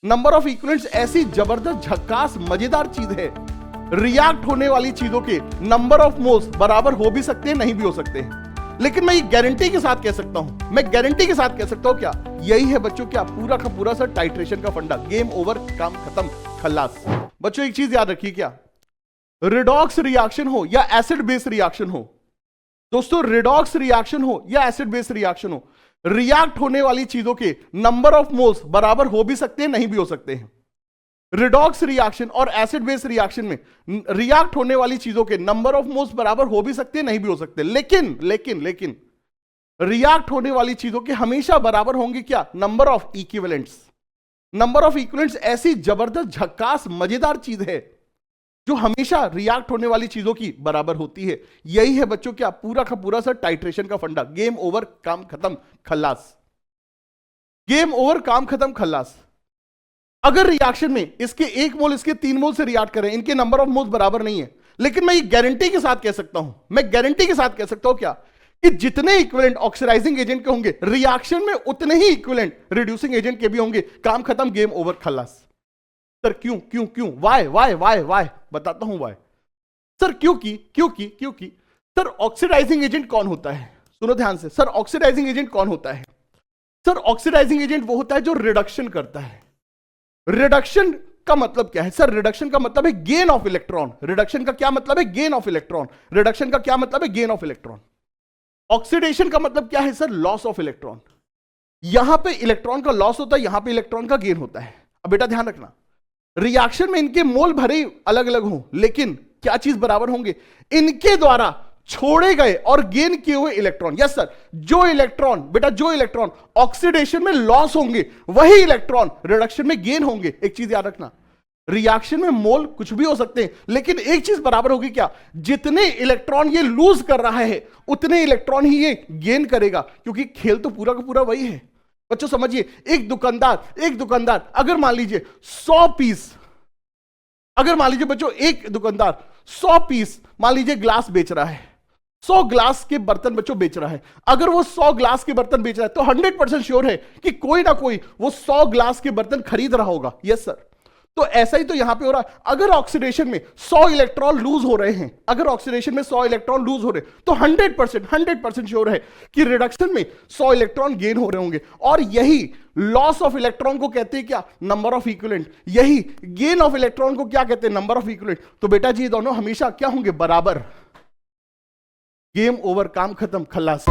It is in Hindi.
नंबर ऑफ इक्विवेलेंट्स ऐसी जबरदस्त झक्कास मजेदार चीज है, रिएक्ट होने वाली चीजों के नंबर ऑफ मोल्स बराबर हो भी सकते हैं, नहीं भी हो सकते हैं। लेकिन मैं ये गारंटी के साथ कह सकता हूं, मैं गारंटी के साथ कह सकता हूं क्या यही है बच्चों क्या पूरा का पूरा सर टाइट्रेशन का फंडा। गेम ओवर, काम खत्म, खल्लास। बच्चों एक चीज याद रखिए, क्या रिडॉक्स रिएक्शन हो या एसिड बेस रिएक्शन हो, दोस्तों रिडॉक्स रिएक्शन हो या एसिड बेस रिएक्शन हो, रिएक्ट होने वाली चीजों के नंबर ऑफ मोल्स बराबर हो भी सकते हैं, नहीं भी हो सकते हैं। रिडॉक्स रिएक्शन और एसिड बेस रिएक्शन में रिएक्ट होने वाली चीजों के नंबर ऑफ मोल्स बराबर हो भी सकते हैं, नहीं भी हो सकते। लेकिन लेकिन लेकिन रिएक्ट होने वाली चीजों के हमेशा बराबर होंगे क्या, number of equivalents. Number of equivalents ऐसी जबरदस्त झक्कास मजेदार चीज है जो हमेशा रिएक्ट होने वाली चीजों की बराबर होती है। यही है बच्चों क्या पूरा का पूरा सर टाइट्रेशन का फंडा। गेम ओवर, काम खत्म, खल्लास। गेम ओवर, काम खत्म, खल्लास। अगर रिएक्शन में इसके 1 मोल इसके 3 मोल से रिएक्ट करें, इनके नंबर ऑफ मोल्स बराबर नहीं है, लेकिन मैं ये गारंटी के साथ कह सकता हूं, मैं गारंटी के साथ कह सकता हूं क्या कि जितने इक्विवेलेंट ऑक्सीडाइजिंग एजेंट के होंगे रिएक्शन में उतने ही इक्विवेलेंट रिड्यूसिंग एजेंट के भी होंगे। काम खत्म, गेम ओवर, खल्लास। सर क्यों क्यों क्यों, वाई वाई वाई वाई, बताता हूं वाई। सर क्योंकि सर ऑक्सीडाइजिंग एजेंट कौन होता है, सुनो ध्यान से। सर ऑक्सीडाइजिंग एजेंट कौन होता है? सर ऑक्सीडाइजिंग एजेंट वो होता है जो रिडक्शन करता है। रिडक्शन का मतलब क्या है? सर रिडक्शन का मतलब है गेन ऑफ इलेक्ट्रॉन। रिडक्शन का क्या मतलब है? Gain of electron. रिडक्शन का क्या मतलब है? Gain of electron. ऑक्सीडेशन का मतलब क्या है सर? Loss of electron. यहां पे इलेक्ट्रॉन का लॉस होता है, यहां पे इलेक्ट्रॉन का गेन होता है। अब बेटा ध्यान रखना, रिएक्शन में इनके मोल भरे अलग अलग हों, लेकिन क्या चीज बराबर होंगे? इनके द्वारा छोड़े गए और गेन किए हुए इलेक्ट्रॉन। यस सर, जो इलेक्ट्रॉन ऑक्सीडेशन में लॉस होंगे वही इलेक्ट्रॉन रिडक्शन में गेन होंगे। एक चीज याद रखना, रिएक्शन में मोल कुछ भी हो सकते हैं, लेकिन एक चीज बराबर होगी क्या, जितने इलेक्ट्रॉन ये लूज कर रहा है उतने इलेक्ट्रॉन ही ये गेन करेगा, क्योंकि खेल तो पूरा का पूरा वही है। बच्चों समझिए, एक दुकानदार अगर मान लीजिए 100 पीस, अगर मान लीजिए बच्चों एक दुकानदार 100 पीस मान लीजिए ग्लास बेच रहा है, 100 ग्लास के बर्तन बच्चों बेच रहा है। अगर वो 100 ग्लास के बर्तन बेच रहा है तो 100% श्योर है कि कोई ना कोई वो 100 ग्लास के बर्तन खरीद रहा होगा। यस सर, तो ऐसा ही तो यहां पे हो रहा है। अगर ऑक्सीडेशन में 100 इलेक्ट्रॉन लूज हो रहे हैं, अगर ऑक्सीडेशन में 100 इलेक्ट्रॉन लूज हो रहे हैं, तो 100% श्योर है कि रिडक्शन में 100 इलेक्ट्रॉन गेन हो रहे होंगे। और यही लॉस ऑफ इलेक्ट्रॉन को कहते हैं क्या, नंबर ऑफ इक्विवेलेंट। यही गेन ऑफ इलेक्ट्रॉन को क्या कहते हैं, नंबर ऑफ इक्विवेलेंट। तो बेटा जी दोनों हमेशा क्या होंगे, बराबर। गेम ओवर, काम खत्म, खल्लास।